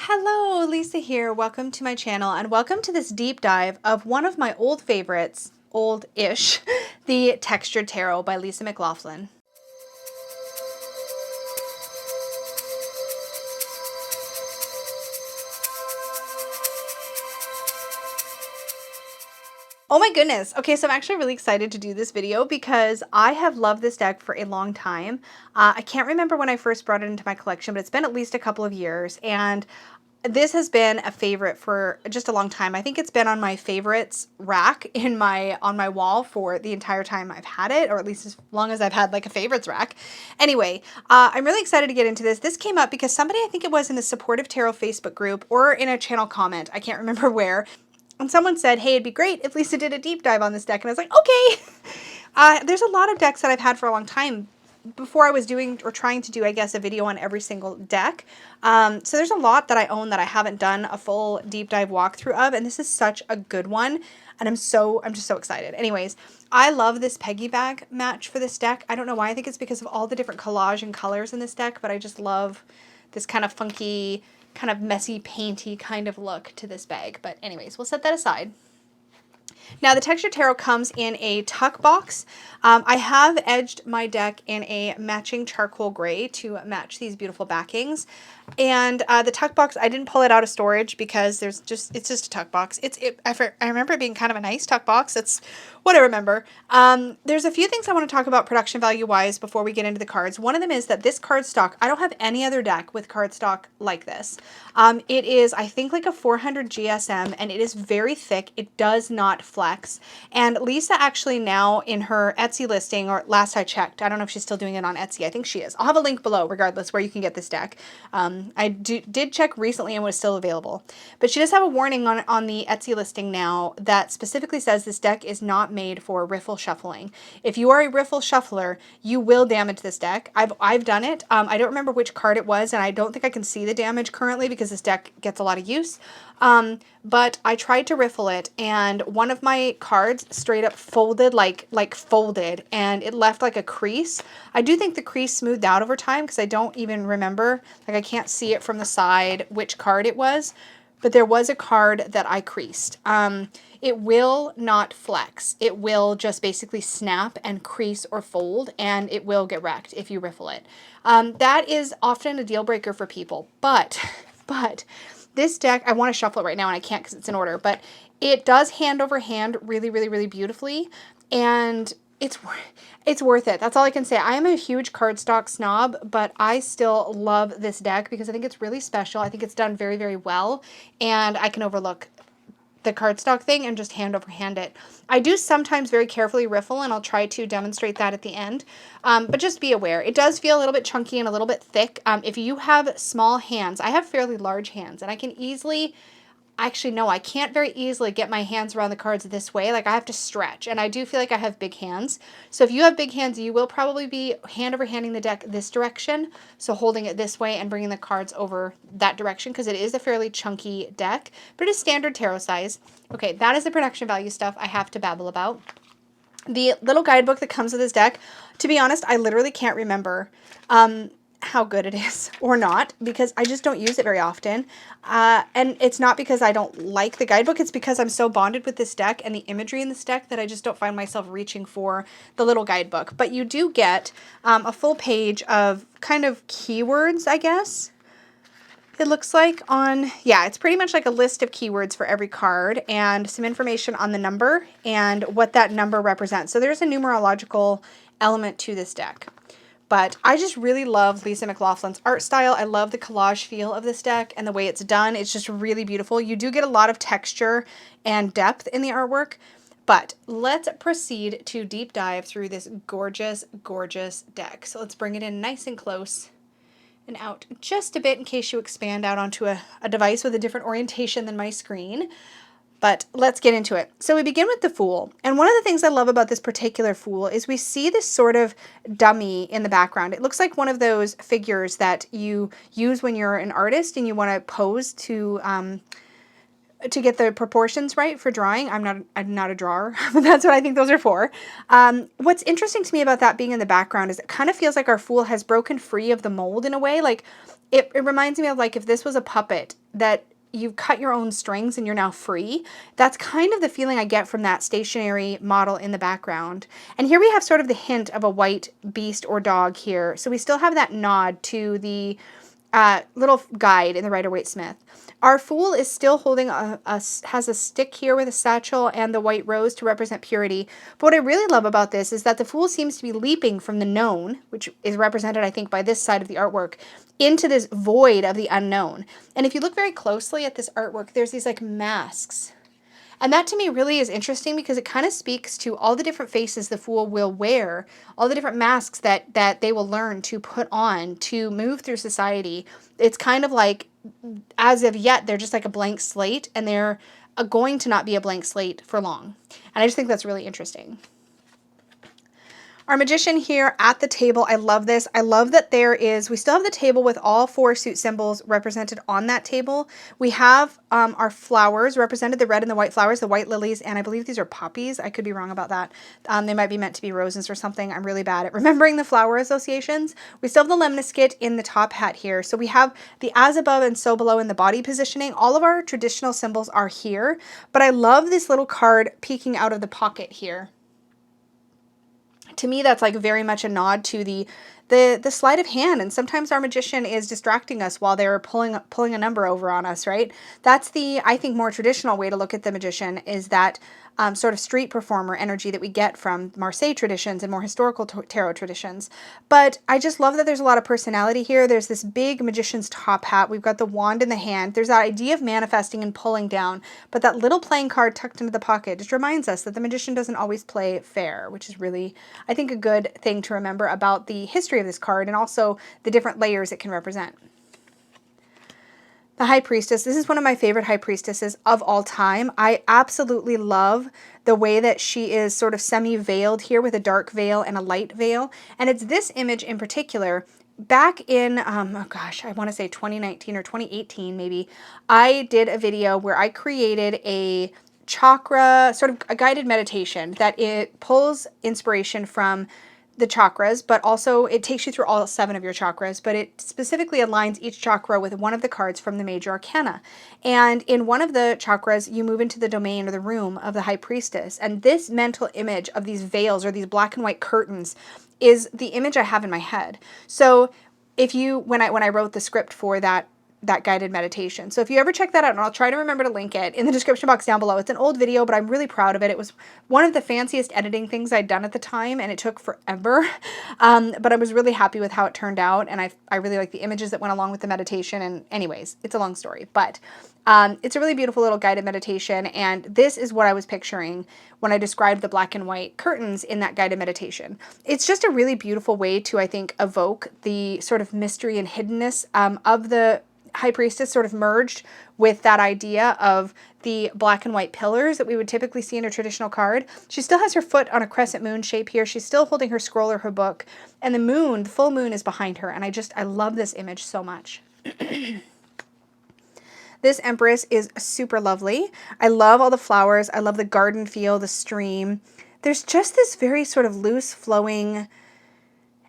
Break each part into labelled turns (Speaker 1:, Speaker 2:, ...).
Speaker 1: Hello, Lisa here. Welcome to my channel and welcome to this deep dive of one of my old favorites, old-ish, the Textured Tarot by Lisa McLaughlin. Oh my goodness. Okay, so I'm actually really excited to do this video because I have loved this deck for a long time. I can't remember when I first brought it into my collection, but it's been at least a couple of years, and this has been a favorite for just a long time. I think it's been on my favorites rack on my wall for the entire time I've had it, or at least as long as I've had like a favorites rack. Anyway, I'm really excited to get into this. This came up because somebody, I think it was in the Supportive Tarot Facebook group or in a channel comment, I can't remember where, and someone said, hey, it'd be great if Lisa did a deep dive on this deck. And I was like, okay. There's a lot of decks that I've had for a long time before I was doing or trying to do, I guess, a video on every single deck. So there's a lot that I own that I haven't done a full deep dive walkthrough of. And this is such a good one. And I'm just so excited. Anyways, I love this Peggy bag match for this deck. I don't know why. I think it's because of all the different collage and colors in this deck, but I just love this kind of funky, kind of messy, painty kind of look to this bag. But anyways, we'll set that aside. Now the Textured Tarot comes in a tuck box. I have edged my deck in a matching charcoal gray to match these beautiful backings. And the tuck box, I didn't pull it out of storage because it's just a tuck box. I remember it being kind of a nice tuck box. That's what I remember. There's a few things I want to talk about production value wise before we get into the cards. One of them is that this cardstock, I don't have any other deck with cardstock like this. It is, I think, like a 400 GSM, and it is very thick. It does not flex. And Lisa actually now in her Etsy listing, or last I checked, I don't know if she's still doing it on Etsy. I think she is. I'll have a link below regardless where you can get this deck. I did check recently and was still available. But she does have a warning on the Etsy listing now that specifically says this deck is not made for riffle shuffling. If you are a riffle shuffler, you will damage this deck. I've done it. I don't remember which card it was, and I don't think I can see the damage currently because this deck gets a lot of use. But I tried to riffle it, and one of my cards straight up folded, like folded, and it left like a crease. I do think the crease smoothed out over time because I don't even remember, like I can't see it from the side which card it was, but there was a card that I creased. It will not flex. It will just basically snap and crease or fold, and it will get wrecked if you riffle it. That is often a deal breaker for people, but this deck, I want to shuffle it right now and I can't because it's in order, but it does hand over hand really, really, really beautifully, and it's worth it. That's all I can say. I am a huge cardstock snob, but I still love this deck because I think it's really special. I think it's done very, very well, and I can overlook the cardstock thing and just hand over hand it. I do sometimes very carefully riffle, and I'll try to demonstrate that at the end. But just be aware. It does feel a little bit chunky and a little bit thick. If you have small hands, I have fairly large hands, and I can easily, actually no, I can't very easily get my hands around the cards this way. Like I have to stretch, and I do feel like I have big hands. So if you have big hands, you will probably be hand over handing the deck this direction. So holding it this way and bringing the cards over that direction, because it is a fairly chunky deck, but it is standard tarot size. Okay, that is the production value stuff I have to babble about. The little guidebook that comes with this deck, to be honest, I literally can't remember how good it is or not, because I just don't use it very often. And it's not because I don't like the guidebook, it's because I'm so bonded with this deck and the imagery in this deck that I just don't find myself reaching for the little guidebook. But you do get a full page of kind of keywords, I guess. It looks like yeah, it's pretty much like a list of keywords for every card and some information on the number and what that number represents. So there's a numerological element to this deck. But I just really love Lisa McLaughlin's art style. I love the collage feel of this deck and the way it's done. It's just really beautiful. You do get a lot of texture and depth in the artwork. But let's proceed to deep dive through this gorgeous, gorgeous deck. So let's bring it in nice and close and out just a bit in case you expand out onto a device with a different orientation than my screen. But let's get into it. So we begin with the Fool. And one of the things I love about this particular Fool is we see this sort of dummy in the background. It looks like one of those figures that you use when you're an artist and you want to pose to get the proportions right for drawing. I'm not a drawer, but that's what I think those are for. What's interesting to me about that being in the background is it kind of feels like our Fool has broken free of the mold in a way. Like it reminds me of like if this was a puppet that you've cut your own strings and you're now free. That's kind of the feeling I get from that stationary model in the background. And here we have sort of the hint of a white beast or dog here. So we still have that nod to the little guide in the Rider-Waite-Smith. Our fool is still holding has a stick here with a satchel and the white rose to represent purity. But what I really love about this is that the fool seems to be leaping from the known, which is represented, I think, by this side of the artwork, into this void of the unknown. And if you look very closely at this artwork, there's these like masks. And that to me really is interesting because it kind of speaks to all the different faces the fool will wear, all the different masks that they will learn to put on to move through society. It's kind of like, as of yet, they're just like a blank slate, and they're going to not be a blank slate for long. And I just think that's really interesting. Our magician here at the table, I love this. I love that we still have the table with all 4 suit symbols represented on that table. We have our flowers represented, the red and the white flowers, the white lilies, and I believe these are poppies. I could be wrong about that. They might be meant to be roses or something. I'm really bad at remembering the flower associations. We still have the lemniscate in the top hat here. So we have the as above and so below in the body positioning. All of our traditional symbols are here, but I love this little card peeking out of the pocket here. To me, that's like very much a nod to the sleight of hand, and sometimes our magician is distracting us while they're pulling a number over on us, right? That's the, I think, more traditional way to look at the magician, is that sort of street performer energy that we get from Marseille traditions and more historical tarot traditions. But I just love that there's a lot of personality here. There's this big magician's top hat. We've got the wand in the hand. There's that idea of manifesting and pulling down, but that little playing card tucked into the pocket just reminds us that the magician doesn't always play fair, which is really, I think, a good thing to remember about the history of this card and also the different layers it can represent. The High Priestess. This is one of my favorite High Priestesses of all time. I absolutely love the way that she is sort of semi-veiled here with a dark veil and a light veil. And it's this image in particular. Back in, oh gosh, I want to say 2019 or 2018 maybe, I did a video where I created a chakra, sort of a guided meditation that it pulls inspiration from the chakras, but also it takes you through all 7 of your chakras, but it specifically aligns each chakra with one of the cards from the major arcana. And in one of the chakras, you move into the domain or the room of the High Priestess. And this mental image of these veils or these black and white curtains is the image I have in my head. So if you, when I wrote the script for that guided meditation. So if you ever check that out, and I'll try to remember to link it in the description box down below. It's an old video, but I'm really proud of it. It was one of the fanciest editing things I'd done at the time, and it took forever. But I was really happy with how it turned out, and I really like the images that went along with the meditation. And anyways, it's a long story, but it's a really beautiful little guided meditation, and this is what I was picturing when I described the black and white curtains in that guided meditation. It's just a really beautiful way to, I think, evoke the sort of mystery and hiddenness of the High Priestess, sort of merged with that idea of the black and white pillars that we would typically see in a traditional card. She still has her foot on a crescent moon shape here. She's still holding her scroll or her book, and the moon, the full moon, is behind her. And I love this image so much. This Empress is super lovely. I love all the flowers. I love the garden feel, the stream. There's just this very sort of loose flowing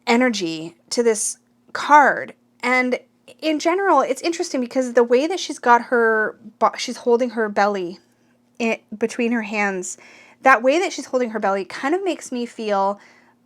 Speaker 1: energy to this card. And in general, it's interesting because the way that she's holding her belly between her hands, that way that she's holding her belly kind of makes me feel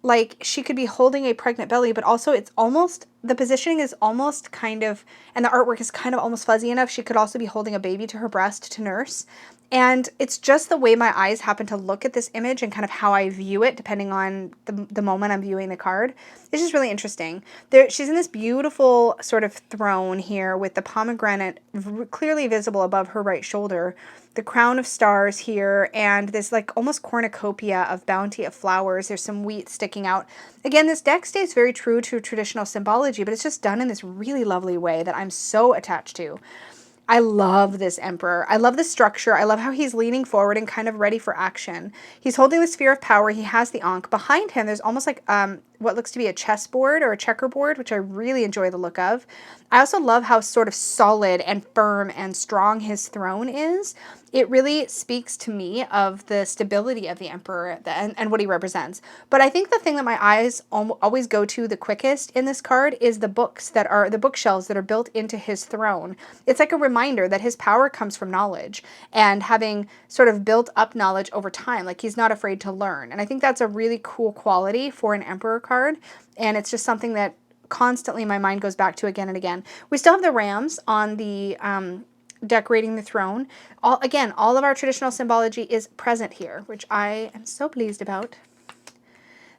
Speaker 1: like she could be holding a pregnant belly, but also it's almost, the positioning is almost kind of, and the artwork is kind of almost fuzzy enough. She could also be holding a baby to her breast to nurse. And it's just the way my eyes happen to look at this image and kind of how I view it, depending on the moment I'm viewing the card. It's just really interesting. She's in this beautiful sort of throne here with the pomegranate clearly visible above her right shoulder, the crown of stars here, and this like almost cornucopia of bounty of flowers. There's some wheat sticking out. Again, this deck stays very true to traditional symbology, but it's just done in this really lovely way that I'm so attached to. I love this Emperor. I love the structure. I love how he's leaning forward and kind of ready for action. He's holding the sphere of power. He has the Ankh. Behind him, there's almost like what looks to be a chessboard or a checkerboard, which I really enjoy the look of. I also love how sort of solid and firm and strong his throne is. It really speaks to me of the stability of the emperor and what he represents. But I think the thing that my eyes always go to the quickest in this card is the bookshelves that are built into his throne. It's like a reminder that his power comes from knowledge and having sort of built up knowledge over time. Like he's not afraid to learn. And I think that's a really cool quality for an emperor card. And it's just something that constantly my mind goes back to again and again. We still have the rams on the decorating the throne. All of our traditional symbology is present here, which I am so pleased about.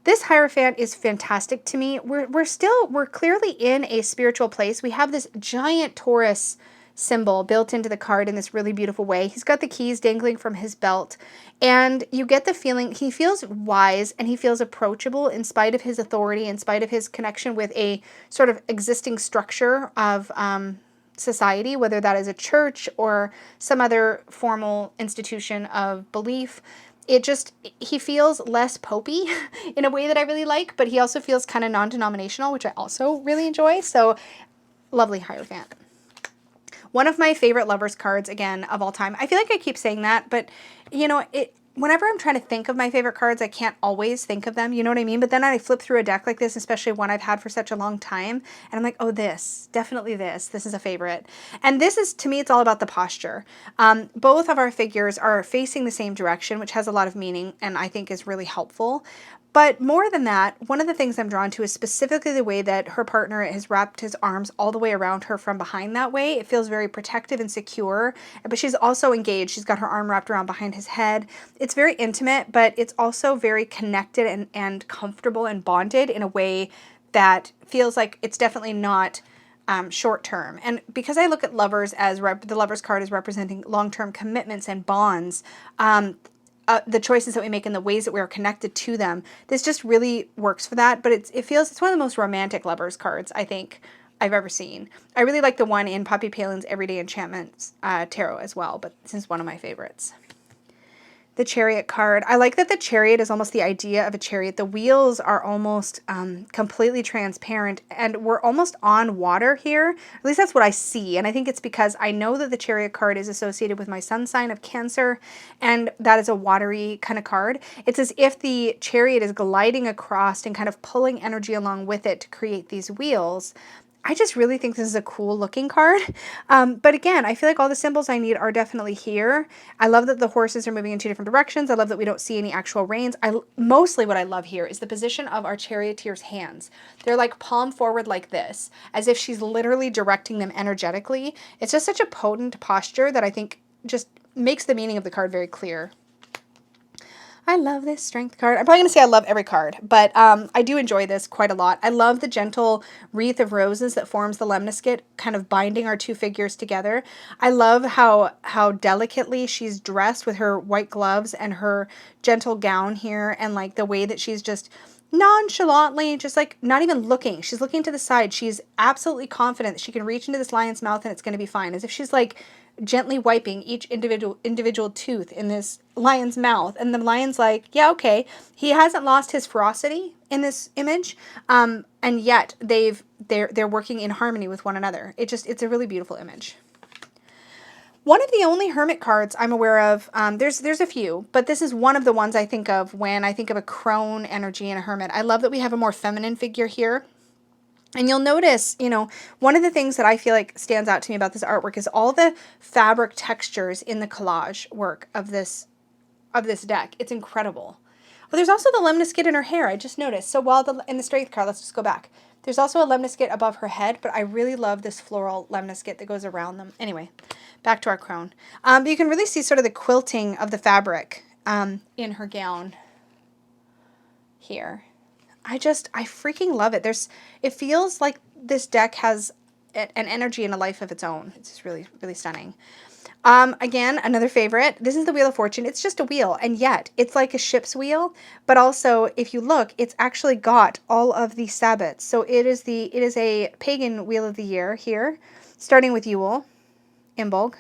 Speaker 1: This Hierophant is fantastic to me. We're clearly in a spiritual place. We have this giant Taurus symbol built into the card in this really beautiful way. He's got the keys dangling from his belt, and you get the feeling he feels wise and he feels approachable in spite of his authority, in spite of his connection with a sort of existing structure of society, whether that is a church or some other formal institution of belief. He feels less popey in a way that I really like, but he also feels kind of non-denominational, which I also really enjoy. So lovely Hierophant. One of my favorite lovers cards, again, of all time. I feel like I keep saying that, but you know, whenever I'm trying to think of my favorite cards, I can't always think of them, you know what I mean? But then I flip through a deck like this, especially one I've had for such a long time, and I'm like, oh, definitely this is a favorite. And this is, to me, it's all about the posture. Both of our figures are facing the same direction, which has a lot of meaning and I think is really helpful. But more than that, one of the things I'm drawn to is specifically the way that her partner has wrapped his arms all the way around her from behind that way. It feels very protective and secure, but she's also engaged. She's got her arm wrapped around behind his head. It's very intimate, but it's also very connected and comfortable and bonded in a way that feels like it's definitely not short term. And because I look at lovers as the lovers card as representing long-term commitments and bonds, the choices that we make and the ways that we are connected to them, this just really works for that. But it's one of the most romantic lovers cards I think I've ever seen. I really like the one in Poppy Palin's Everyday Enchantments tarot as well, but this is one of my favorites. The Chariot card. I like that the chariot is almost the idea of a chariot. The wheels are almost completely transparent, and we're almost on water here. At least that's what I see, and I think it's because I know that the Chariot card is associated with my sun sign of Cancer, and that is a watery kind of card. It's as if the chariot is gliding across and kind of pulling energy along with it to create these wheels. I just really think this is a cool looking card. But again, I feel like all the symbols I need are definitely here. I love that the horses are moving in two different directions. I love that we don't see any actual reins. Mostly what I love here is the position of our charioteer's hands. They're like palm forward like this, as if she's literally directing them energetically. It's just such a potent posture that I think just makes the meaning of the card very clear. I love this Strength card. I'm probably going to say I love every card, but I do enjoy this quite a lot. I love the gentle wreath of roses that forms the lemniscate, kind of binding our two figures together. I love how delicately she's dressed with her white gloves and her gentle gown here, and like the way that she's just nonchalantly, just like not even looking. She's looking to the side. She's absolutely confident that she can reach into this lion's mouth and it's going to be fine, as if she's like gently wiping each individual tooth in this lion's mouth, and the lion's like, yeah, okay, he hasn't lost his ferocity in this image, and yet they're working in harmony with one another. It's a really beautiful image. One of the only hermit cards I'm aware of, there's a few, but this is one of the ones I think of when I think of a crone energy and a hermit. I love that we have a more feminine figure here. And you'll notice, you know, one of the things that I feel like stands out to me about this artwork is all the fabric textures in the collage work of this deck. It's incredible. Well, there's also the lemniscate in her hair, I just noticed. So while in the Strength card, let's just go back. There's also a lemniscate above her head, but I really love this floral lemniscate that goes around them. Anyway, back to our crone. But you can really see sort of the quilting of the fabric in her gown here. I freaking love it. It feels like this deck has an energy and a life of its own. It's just really, really stunning. Again, another favorite. This is the Wheel of Fortune. It's just a wheel, and yet it's like a ship's wheel, but also if you look, it's actually got all of the sabbats. So it is a pagan Wheel of the Year here, starting with Yule, Imbolg,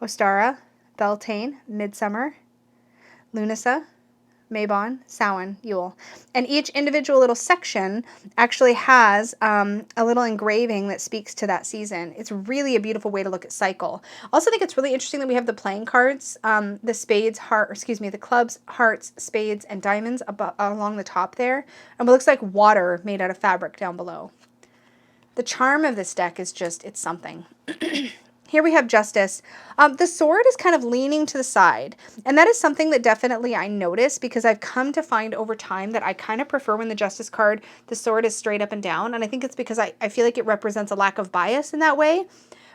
Speaker 1: Ostara, Beltane, Midsummer, Lunasa, Mabon, Samhain, Yule. And each individual little section actually has a little engraving that speaks to that season. It's really a beautiful way to look at cycle. Also think it's really interesting that we have the playing cards, the spades, the clubs, hearts, spades, and diamonds along the top there. And what looks like water made out of fabric down below. The charm of this deck is just, it's something. Here we have Justice. The sword is kind of leaning to the side, and that is something that definitely I notice because I've come to find over time that I kind of prefer when the Justice card, the sword is straight up and down, and I think it's because I feel like it represents a lack of bias in that way.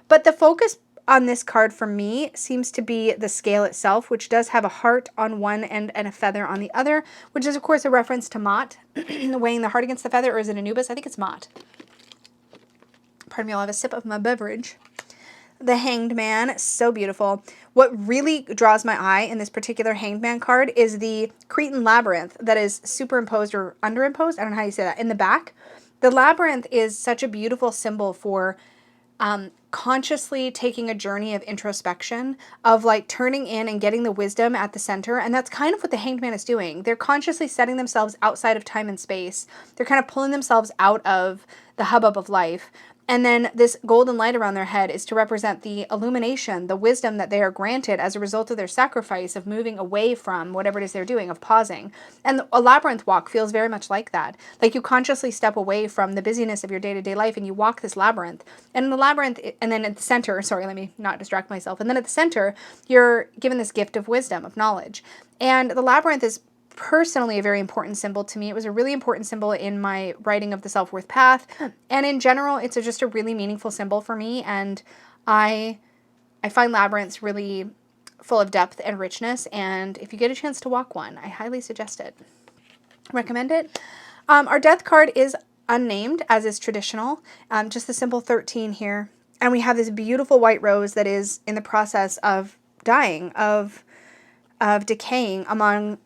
Speaker 1: But the focus on this card for me seems to be the scale itself, which does have a heart on one end and a feather on the other, which is of course a reference to Mott, weighing the heart against the feather, or is it Anubis? I think it's Mott. Pardon me, I'll have a sip of my beverage. The Hanged Man, so beautiful. What really draws my eye in this particular Hanged Man card is the Cretan labyrinth that is superimposed or underimposed, I don't know how you say that, in the back. The labyrinth is such a beautiful symbol for consciously taking a journey of introspection, of like turning in and getting the wisdom at the center. And that's kind of what the Hanged Man is doing. They're consciously setting themselves outside of time and space. They're kind of pulling themselves out of the hubbub of life. And then this golden light around their head is to represent the illumination, the wisdom that they are granted as a result of their sacrifice of moving away from whatever it is they're doing, of pausing. And a labyrinth walk feels very much like that. Like you consciously step away from the busyness of your day-to-day life and you walk this labyrinth. And in the labyrinth, and then at the center, sorry, let me not distract myself. And then at the center, you're given this gift of wisdom, of knowledge. And the labyrinth is personally a very important symbol to me. It was a really important symbol in my writing of the self-worth path, and in general it's just a really meaningful symbol for me, and I find labyrinths really full of depth and richness, and if you get a chance to walk one, I highly suggest it. Recommend it. Our death card is unnamed, as is traditional, just the simple 13 here, and we have this beautiful white rose that is in the process of dying, of decaying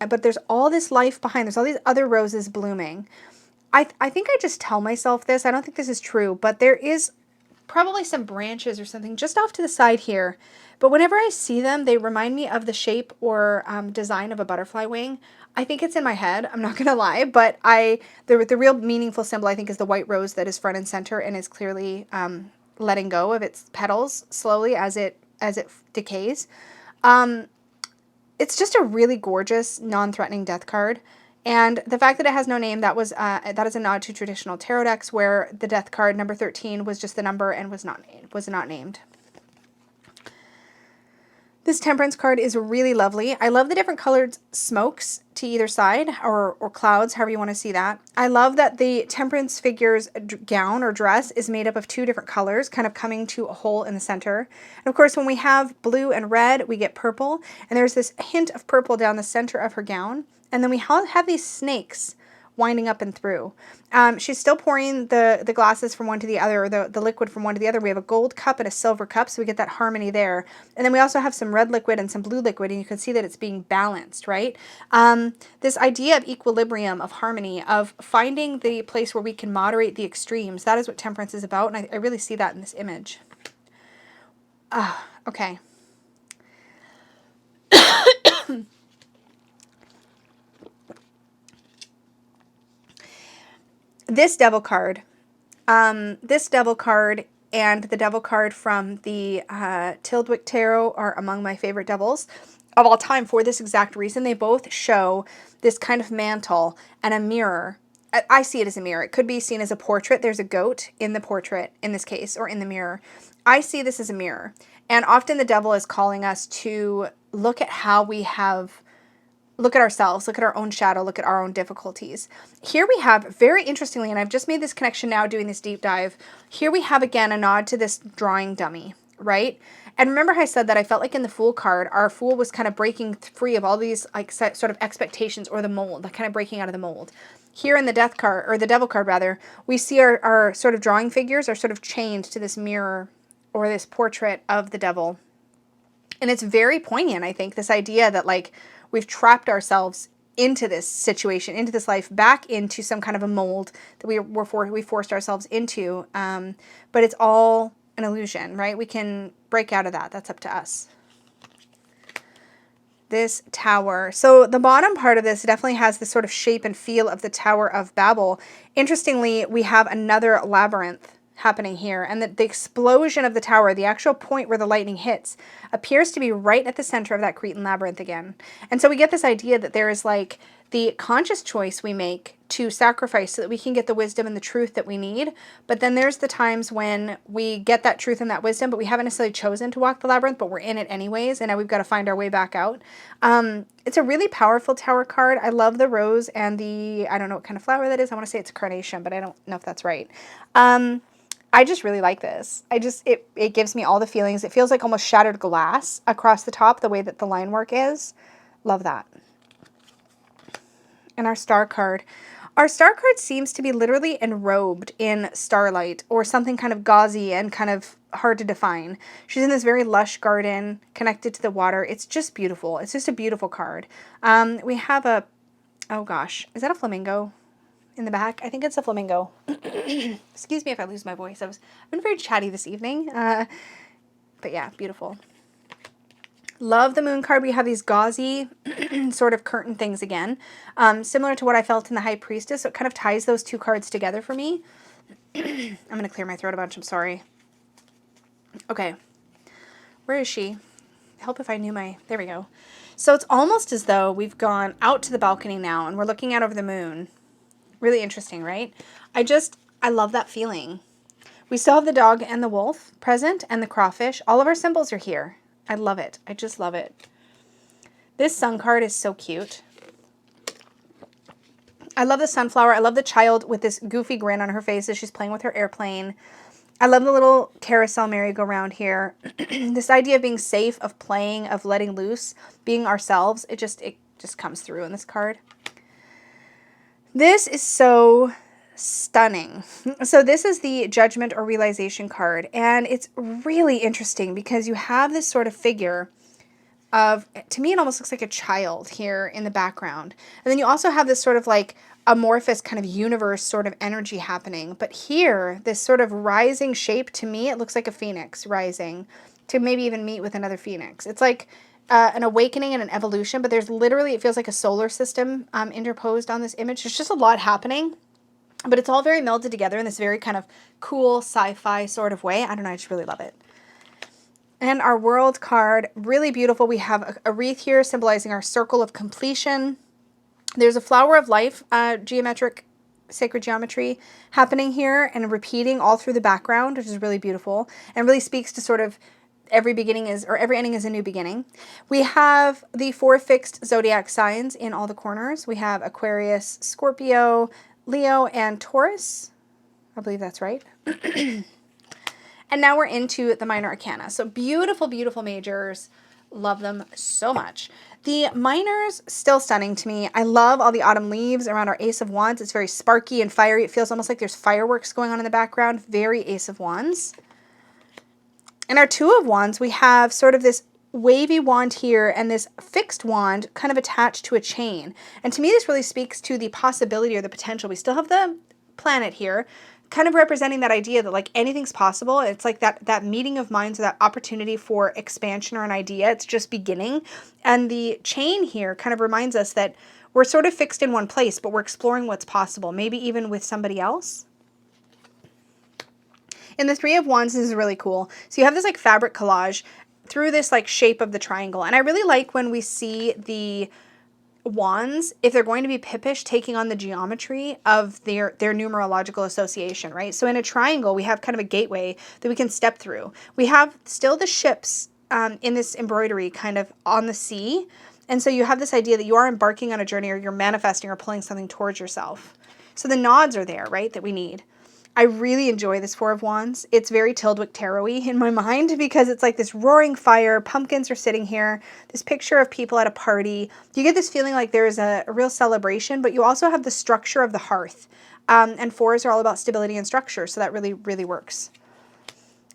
Speaker 1: but there's all this life behind. There's all these other roses blooming. I think I just tell myself this. I don't think this is true, but there is probably some branches or something just off to the side here. But whenever I see them, they remind me of the shape or design of a butterfly wing. I think it's in my head. I'm not going to lie, but the real meaningful symbol I think is the white rose that is front and center and is clearly letting go of its petals slowly as it decays. It's just a really gorgeous, non-threatening death card. And the fact that it has no name, that is a nod to traditional tarot decks where the death card, number 13, was just the number and was not named. This Temperance card is really lovely. I love the different colored smokes to either side, or clouds, however you want to see that. I love that the Temperance figure's gown or dress is made up of two different colors, kind of coming to a hole in the center. And of course, when we have blue and red, we get purple. And there's this hint of purple down the center of her gown. And then we have these snakes winding up and through. She's still pouring the glasses from one to the other, or the liquid from one to the other. We have a gold cup and a silver cup, so we get that harmony there. And then we also have some red liquid and some blue liquid, and you can see that it's being balanced, right? This idea of equilibrium, of harmony, of finding the place where we can moderate the extremes, that is what Temperance is about, and I really see that in this image. Okay. This devil card and the devil card from the Tildwick Tarot are among my favorite devils of all time for this exact reason. They both show this kind of mantle and a mirror. I see it as a mirror. It could be seen as a portrait. There's a goat in the portrait in this case, or in the mirror. I see this as a mirror. And often the devil is calling us to look at how we have look at ourselves, look at our own shadow, look at our own difficulties. Here we have, very interestingly, and I've just made this connection now doing this deep dive, here we have again a nod to this drawing dummy, right? And remember how I said that I felt like in the Fool card, our Fool was kind of breaking free of all these like sort of expectations or the mold, like kind of breaking out of the mold. Here in the Death card, or the Devil card rather, we see our sort of drawing figures are sort of chained to this mirror or this portrait of the devil. And it's very poignant, I think, this idea that like we've trapped ourselves into this situation, into this life, back into some kind of a mold that we forced ourselves into. But it's all an illusion, right? We can break out of that. That's up to us. this tower. So the bottom part of this definitely has the sort of shape and feel of the Tower of Babel. Interestingly, we have another labyrinth happening here, and the explosion of the tower, the actual point where the lightning hits, appears to be right at the center of that Cretan labyrinth again. And so we get this idea that there is like the conscious choice we make to sacrifice so that we can get the wisdom and the truth that we need. But then there's the times when we get that truth and that wisdom, but we haven't necessarily chosen to walk the labyrinth, but we're in it anyways, and now we've got to find our way back out. It's a really powerful tower card. I love the rose and the, I don't know what kind of flower that is. I want to say it's a carnation, but I don't know if that's right. I just really like this. It gives me all the feelings. It feels like almost shattered glass across the top, the way that the line work is. Love that. And our star card. Our star card seems to be literally enrobed in starlight or something kind of gauzy and kind of hard to define. She's in this very lush garden connected to the water. It's just beautiful. It's just a beautiful card. We have a, oh gosh, is that a flamingo in the back? I think it's a flamingo. Excuse me if I lose my voice. I've been very chatty this evening. But yeah, beautiful. Love the moon card. We have these gauzy sort of curtain things again. Similar to what I felt in the High Priestess. So it kind of ties those two cards together for me. I'm going to clear my throat a bunch. I'm sorry. Okay. Where is she? Help if I knew my... There we go. So it's almost as though we've gone out to the balcony now and we're looking out over the moon. Really interesting, right? I love that feeling. We still have the dog and the wolf present and the crawfish. All of our symbols are here. I love it. I just love it. This sun card is so cute. I love the sunflower. I love the child with this goofy grin on her face as she's playing with her airplane. I love the little carousel merry-go-round here. This idea of being safe, of playing, of letting loose, being ourselves, it just comes through in this card. This is so stunning. So this is the Judgment or Realization card, and it's really interesting because you have this sort of figure of, to me it almost looks like a child here in the background, and then you also have this sort of like amorphous kind of universe sort of energy happening, but here this sort of rising shape, to me it looks like a phoenix rising to maybe even meet with another phoenix. It's like an awakening and an evolution, but there's literally, it feels like a solar system interposed on this image. There's just a lot happening. But it's all very melded together in this very kind of cool sci-fi sort of way. I don't know, I just really love it. And our world card, really beautiful. We have a wreath here symbolizing our circle of completion. There's a flower of life, geometric, sacred geometry happening here and repeating all through the background, which is really beautiful and really speaks to sort of every beginning is, or every ending is a new beginning. We have the 4 fixed zodiac signs in all the corners. We have Aquarius, Scorpio, Leo, and Taurus. I believe that's right. And now we're into the minor arcana. So beautiful, beautiful majors. Love them so much. The minors, still stunning to me. I love all the autumn leaves around our Ace of Wands. It's very sparky and fiery. It feels almost like there's fireworks going on in the background. Very Ace of Wands. In our Two of Wands, we have sort of this wavy wand here and this fixed wand kind of attached to a chain. And to me, this really speaks to the possibility or the potential. We still have the planet here, kind of representing that idea that like anything's possible. It's like that meeting of minds or that opportunity for expansion or an idea. It's just beginning. And the chain here kind of reminds us that we're sort of fixed in one place, but we're exploring what's possible, maybe even with somebody else. In the Three of Wands, this is really cool. So you have this like fabric collage through this like shape of the triangle. And I really like when we see the wands, if they're going to be pippish, taking on the geometry of their numerological association, right? So in a triangle, we have kind of a gateway that we can step through. We have still the ships in this embroidery kind of on the sea. And so you have this idea that you are embarking on a journey or you're manifesting or pulling something towards yourself. So the nods are there, right, that we need. I really enjoy this Four of Wands. It's very Tildwick Tarot-y in my mind because it's like this roaring fire. Pumpkins are sitting here. This picture of people at a party. You get this feeling like there is a real celebration, but you also have the structure of the hearth. And fours are all about stability and structure, so that really, really works.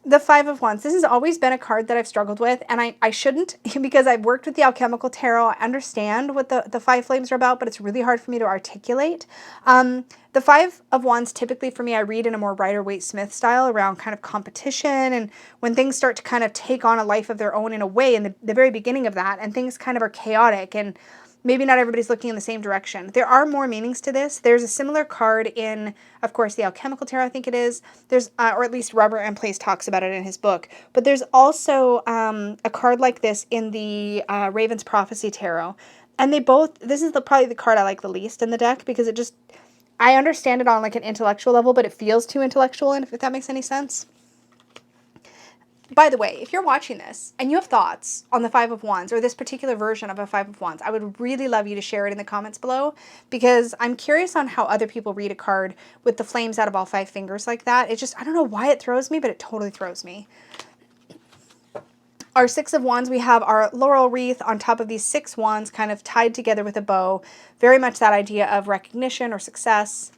Speaker 1: The Five of Wands. This has always been a card that I've struggled with, and I shouldn't because I've worked with the Alchemical Tarot. I understand what the five flames are about, but it's really hard for me to articulate. The Five of Wands, typically for me, I read in a more Rider-Waite-Smith style around kind of competition and when things start to kind of take on a life of their own in a way in the very beginning of that, and things kind of are chaotic and maybe not everybody's looking in the same direction. There are more meanings to this. There's a similar card in, of course, the Alchemical Tarot, I think it is. There's, or at least Robert M. Place talks about it in his book. But there's also a card like this in the Raven's Prophecy Tarot. And they both, this is probably the card I like the least in the deck because it just, I understand it on like an intellectual level, but it feels too intellectual, if that makes any sense. By the way, if you're watching this and you have thoughts on the Five of Wands or this particular version of a Five of Wands, I would really love you to share it in the comments below because I'm curious on how other people read a card with the flames out of all five fingers like that. It just, I don't know why it throws me, but it totally throws me. Our Six of Wands, we have our laurel wreath on top of these six wands kind of tied together with a bow. Very much that idea of recognition or success.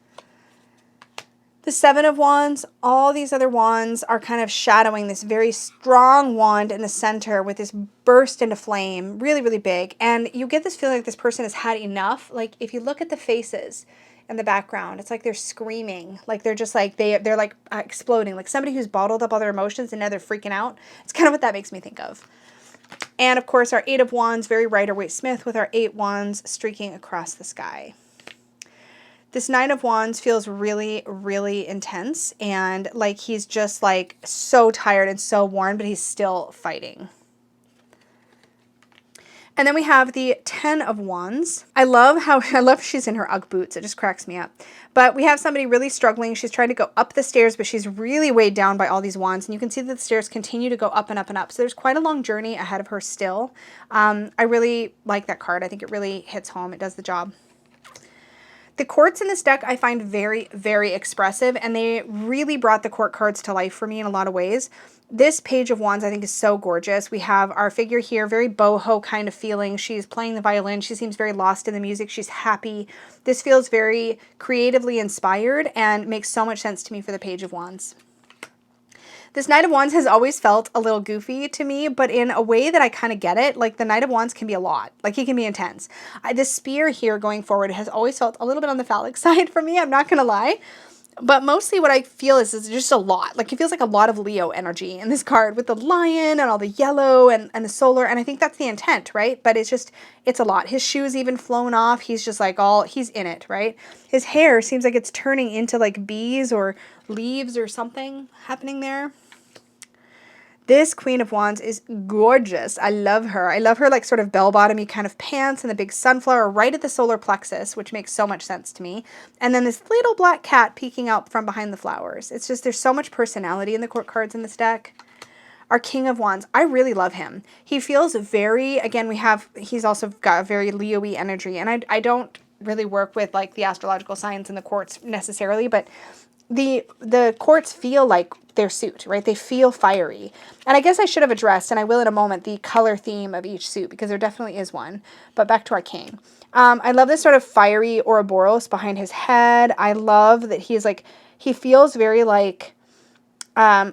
Speaker 1: The Seven of Wands, all these other wands are kind of shadowing this very strong wand in the center with this burst into flame, really, really big. And you get this feeling like this person has had enough. Like if you look at the faces in the background, it's like they're screaming, like they're just like, they're like exploding, like somebody who's bottled up all their emotions and now they're freaking out. It's kind of what that makes me think of. And of course, our Eight of Wands, very Rider-Waite-Smith with our 8 wands streaking across the sky. This Nine of Wands feels really, really intense and like he's just like so tired and so worn, but he's still fighting. And then we have the 10 of Wands. I love she's in her Ugg boots. It just cracks me up. But we have somebody really struggling. She's trying to go up the stairs, but she's really weighed down by all these wands. And you can see that the stairs continue to go up and up and up. So there's quite a long journey ahead of her still. I really like that card. I think it really hits home. It does the job. The courts in this deck I find very, very expressive, and they really brought the court cards to life for me in a lot of ways. This Page of Wands I think is so gorgeous. We have our figure here, very boho kind of feeling. She's playing the violin. She seems very lost in the music. She's happy. This feels very creatively inspired and makes so much sense to me for the Page of Wands. This Knight of Wands has always felt a little goofy to me, but in a way that I kind of get it. Like the Knight of Wands can be a lot. Like he can be intense. This spear here going forward has always felt a little bit on the phallic side for me. I'm not going to lie. But mostly what I feel is just a lot. Like it feels like a lot of Leo energy in this card with the lion and all the yellow and the solar. And I think that's the intent, right? But it's just, it's a lot. His shoes even flown off. He's just like he's in it, right? His hair seems like it's turning into like bees or leaves or something happening there. This Queen of Wands is gorgeous. I love her. I love her like sort of bell-bottomy kind of pants and the big sunflower right at the solar plexus, which makes so much sense to me. And then this little black cat peeking out from behind the flowers. It's just, there's so much personality in the court cards in this deck. Our King of Wands, I really love him. He feels very, again, he's also got a very Leo-y energy. And I don't really work with like the astrological signs in the courts necessarily, but the courts feel like their suit, right? They feel fiery. And I guess I should have addressed, and I will in a moment, the color theme of each suit, because there definitely is one. But back to our king. I love this sort of fiery Ouroboros behind his head. I love that he's like, he feels very like, kind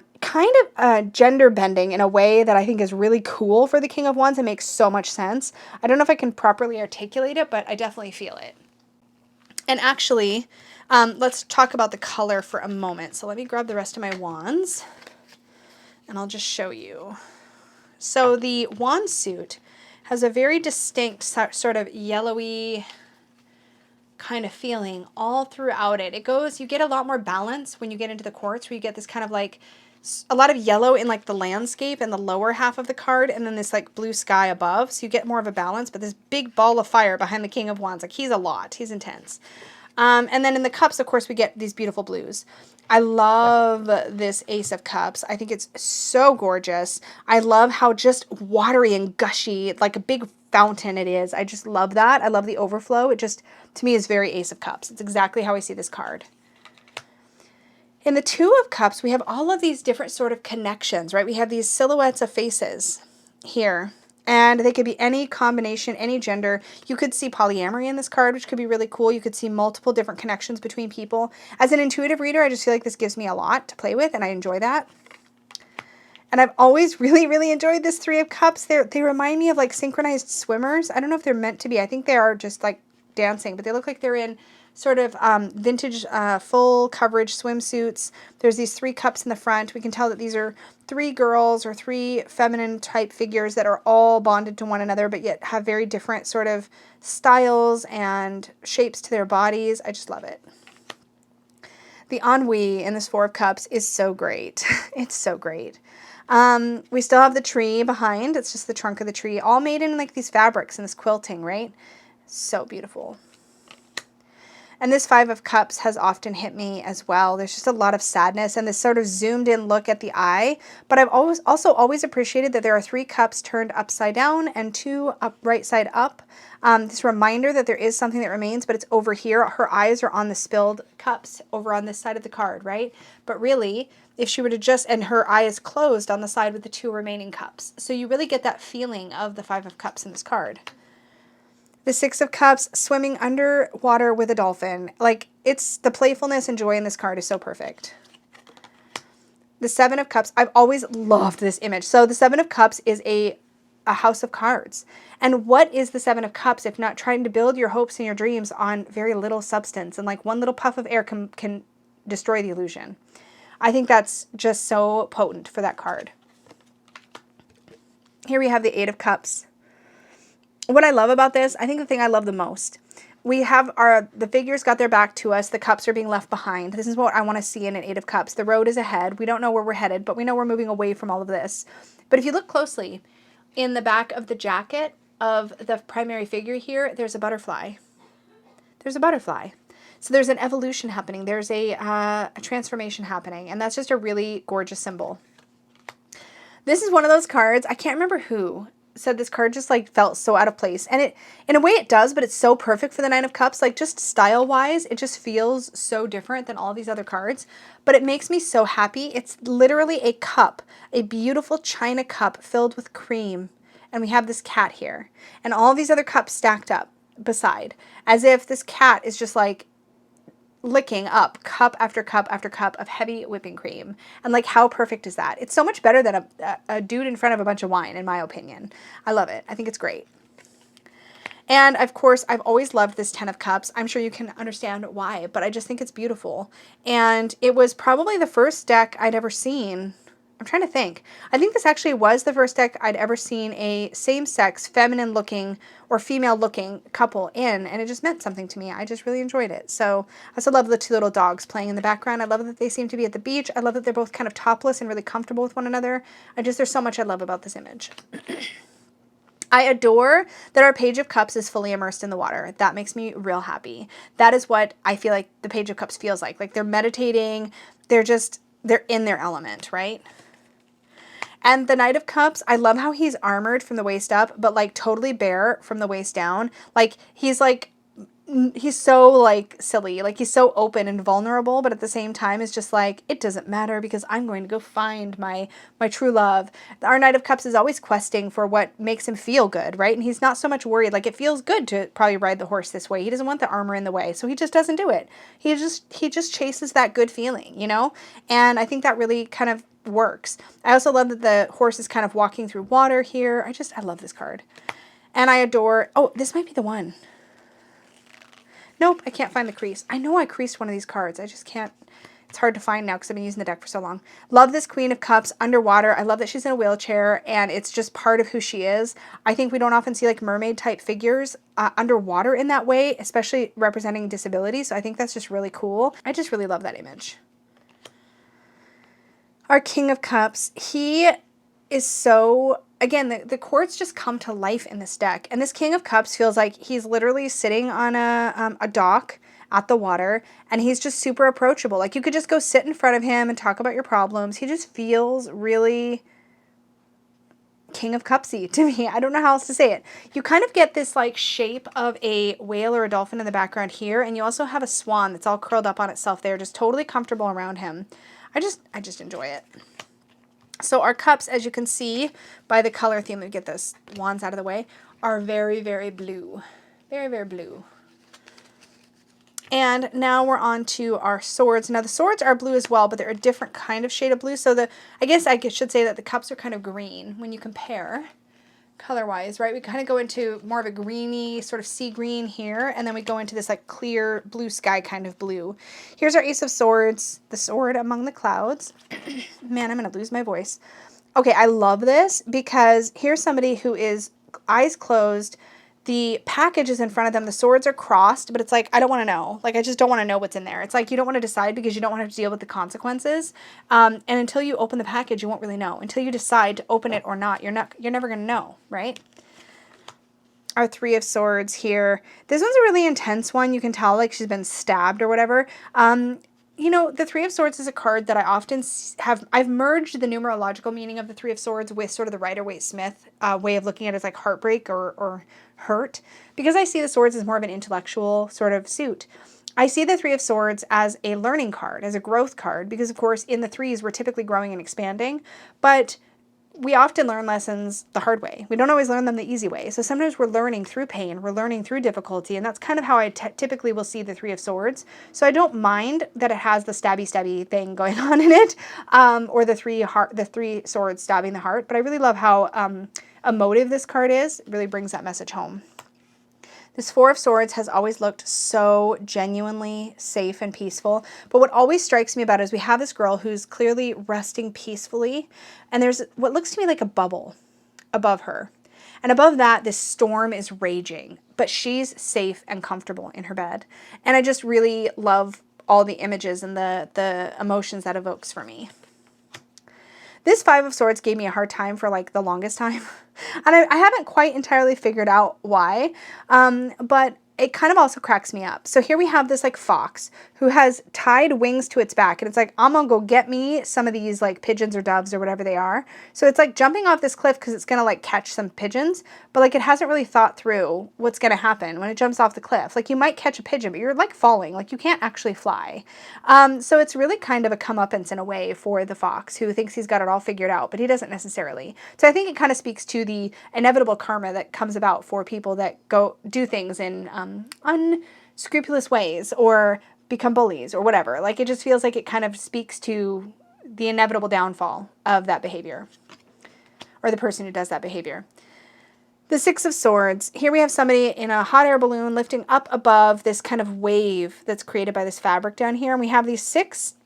Speaker 1: of gender bending in a way that I think is really cool for the King of Wands and makes so much sense. I don't know if I can properly articulate it, but I definitely feel it. And actually, let's talk about the color for a moment. So let me grab the rest of my wands and I'll just show you. So the wand suit has a very distinct sort of yellowy kind of feeling all throughout it. You get a lot more balance when you get into the quartz, where you get this kind of like a lot of yellow in like the landscape and the lower half of the card, and then this like blue sky above. So you get more of a balance, but this big ball of fire behind the King of Wands, like he's a lot, he's intense. And then in the cups, of course, we get these beautiful blues. I love this Ace of Cups. I think it's so gorgeous. I love how just watery and gushy, like a big fountain it is. I just love that. I love the overflow. It just, to me, is very Ace of Cups. It's exactly how I see this card. In the Two of Cups, we have all of these different sort of connections, right? We have these silhouettes of faces here. And they could be any combination, any gender. You could see polyamory in this card, which could be really cool. You could see multiple different connections between people. As an intuitive reader, I just feel like this gives me a lot to play with, and I enjoy that. And I've always really, really enjoyed this Three of Cups. They remind me of like synchronized swimmers. I don't know if they're meant to be. I think they are just like dancing, but they look like they're in sort of vintage full coverage swimsuits. There's these 3 cups in the front. We can tell that these are 3 girls or 3 feminine type figures that are all bonded to one another, but yet have very different sort of styles and shapes to their bodies. I just love it. The ennui in this 4 of Cups is so great. It's so great. We still have the tree behind. It's just the trunk of the tree, all made in like these fabrics and this quilting, right? So beautiful. And this 5 of Cups has often hit me as well. There's just a lot of sadness and this sort of zoomed in look at the eye. But I've also always appreciated that there are 3 cups turned upside down and 2 up right side up. This reminder that there is something that remains, but it's over here. Her eyes are on the spilled cups over on this side of the card, right? But really, if she were to just, and her eye is closed on the side with the 2 remaining cups. So you really get that feeling of the 5 of Cups in this card. The 6 of Cups, swimming underwater with a dolphin. Like, it's the playfulness and joy in this card is so perfect. The 7 of Cups, I've always loved this image. So the 7 of Cups is a house of cards. And what is the 7 of Cups if not trying to build your hopes and your dreams on very little substance? And like one little puff of air can destroy the illusion. I think that's just so potent for that card. Here we have the 8 of Cups. What I love about this, I think the thing I love the most, we have the figures got their back to us. The cups are being left behind. This is what I want to see in an 8 of Cups. The road is ahead. We don't know where we're headed, but we know we're moving away from all of this. But if you look closely, in the back of the jacket of the primary figure here, there's a butterfly. There's a butterfly. So there's an evolution happening. There's a transformation happening. And that's just a really gorgeous symbol. This is one of those cards. I can't remember who said this card just like felt so out of place. And it, in a way it does, but it's so perfect for the 9 of Cups. Like just style wise, it just feels so different than all these other cards. But it makes me so happy. It's literally a cup, a beautiful china cup filled with cream. And we have this cat here. And all these other cups stacked up beside. As if this cat is just like licking up cup after cup after cup of heavy whipping cream. And like, how perfect is that? It's so much better than a dude in front of a bunch of wine, in my opinion. I love it. I think it's great. And of course, I've always loved this 10 of Cups. I'm sure you can understand why, but I just think it's beautiful. And it was probably the first deck I'd ever seen. I'm trying to think. I think this actually was the first deck I'd ever seen a same-sex, feminine-looking or female-looking couple in, and it just meant something to me. I just really enjoyed it. So I also love the 2 little dogs playing in the background. I love that they seem to be at the beach. I love that they're both kind of topless and really comfortable with one another. There's so much I love about this image. I adore that our Page of Cups is fully immersed in the water. That makes me real happy. That is what I feel like the Page of Cups feels like. Like they're meditating. They're in their element, right? And the Knight of Cups, I love how he's armored from the waist up, but like totally bare from the waist down. Like he's so like silly, like he's so open and vulnerable, but at the same time it's just like, it doesn't matter because I'm going to go find my true love. Our Knight of Cups is always questing for what makes him feel good, right? And he's not so much worried. Like it feels good to probably ride the horse this way. He doesn't want the armor in the way, so he just doesn't do it. He just chases that good feeling, you know? And I think that really kind of works. I also love that the horse is kind of walking through water here. I love this card. And I adore, oh, this might be the one. Nope, I can't find the crease. I know I creased one of these cards. I just can't. It's hard to find now because I've been using the deck for so long. Love this Queen of Cups underwater. I love that she's in a wheelchair and it's just part of who she is. I think we don't often see like mermaid type figures underwater in that way, especially representing disability. So I think that's just really cool. I just really love that image. Our King of Cups, he is so, again, the chords just come to life in this deck. And this King of Cups feels like he's literally sitting on a dock at the water, and he's just super approachable. Like you could just go sit in front of him and talk about your problems. He just feels really King of Cupsy to me. I don't know how else to say it. You kind of get this like shape of a whale or a dolphin in the background here, and you also have a swan that's all curled up on itself there, just totally comfortable around him. I just enjoy it. So our cups, as you can see by the color theme, let me get those wands out of the way, are very, very blue. Very, very blue. And now we're on to our swords. Now the swords are blue as well, but they're a different kind of shade of blue. So I guess I should say that the cups are kind of green when you compare color-wise, right? We kind of go into more of a greeny sort of sea green here, and then we go into this like clear blue sky kind of blue. Here's our Ace of Swords, the sword among the clouds. Man, I'm going to lose my voice. Okay, I love this because here's somebody who is eyes closed. The package is in front of them. The swords are crossed, but it's like, I don't want to know. Like, I just don't want to know what's in there. It's like you don't want to decide because you don't want to have to deal with the consequences. And until you open the package, you won't really know. Until you decide to open it or not, you're never going to know, right? Our Three of Swords here. This one's a really intense one. You can tell like she's been stabbed or whatever. You know, the Three of Swords is a card that I often I've merged the numerological meaning of the Three of Swords with sort of the Rider-Waite-Smith way of looking at it as like heartbreak or hurt, because I see the swords as more of an intellectual sort of suit. I see the Three of Swords as a learning card, as a growth card, because of course in the threes we're typically growing and expanding, but we often learn lessons the hard way. We don't always learn them the easy way. So sometimes we're learning through pain, we're learning through difficulty, and that's kind of how I typically will see the Three of Swords. So I don't mind that it has the stabby thing going on in it, or the three swords stabbing the heart. But I really love how emotive this card is. It really brings that message home. This Four of Swords has always looked so genuinely safe and peaceful. But what always strikes me about it is we have this girl who's clearly resting peacefully. And there's what looks to me like a bubble above her. And above that, this storm is raging. But she's safe and comfortable in her bed. And I just really love all the images and the emotions that evokes for me. This Five of Swords gave me a hard time for like the longest time. And I haven't quite entirely figured out why, but it kind of also cracks me up. So here we have this like fox who has tied wings to its back, and it's like, I'm gonna go get me some of these like pigeons or doves or whatever they are. So it's like jumping off this cliff because it's gonna like catch some pigeons, but like it hasn't really thought through what's gonna happen when it jumps off the cliff. Like you might catch a pigeon, but you're like falling, like you can't actually fly. So it's really kind of a comeuppance in a way for the fox who thinks he's got it all figured out, but he doesn't necessarily. So I think it kind of speaks to the inevitable karma that comes about for people that go do things in unscrupulous ways or become bullies or whatever. Like it just feels like it kind of speaks to the inevitable downfall of that behavior or the person who does that behavior. The Six of Swords. Here we have somebody in a hot air balloon lifting up above this kind of wave that's created by this fabric down here. And we have these six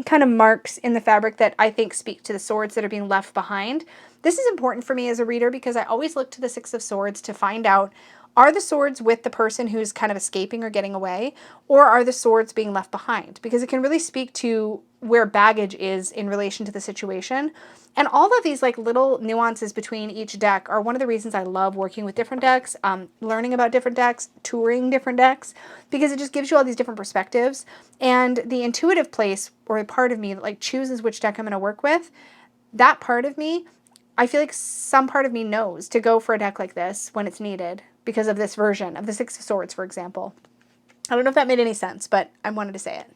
Speaker 1: kind of marks in the fabric that I think speak to the swords that are being left behind. This is important for me as a reader because I always look to the Six of Swords to find out, are the swords with the person who's kind of escaping or getting away, or are the swords being left behind? Because it can really speak to where baggage is in relation to the situation. And all of these like little nuances between each deck are one of the reasons I love working with different decks, learning about different decks, touring different decks, because it just gives you all these different perspectives. And the intuitive place, or the part of me that like chooses which deck I'm going to work with, that part of me, I feel like some part of me knows to go for a deck like this when it's needed because of this version of the Six of Swords, for example. I don't know if that made any sense, but I wanted to say it.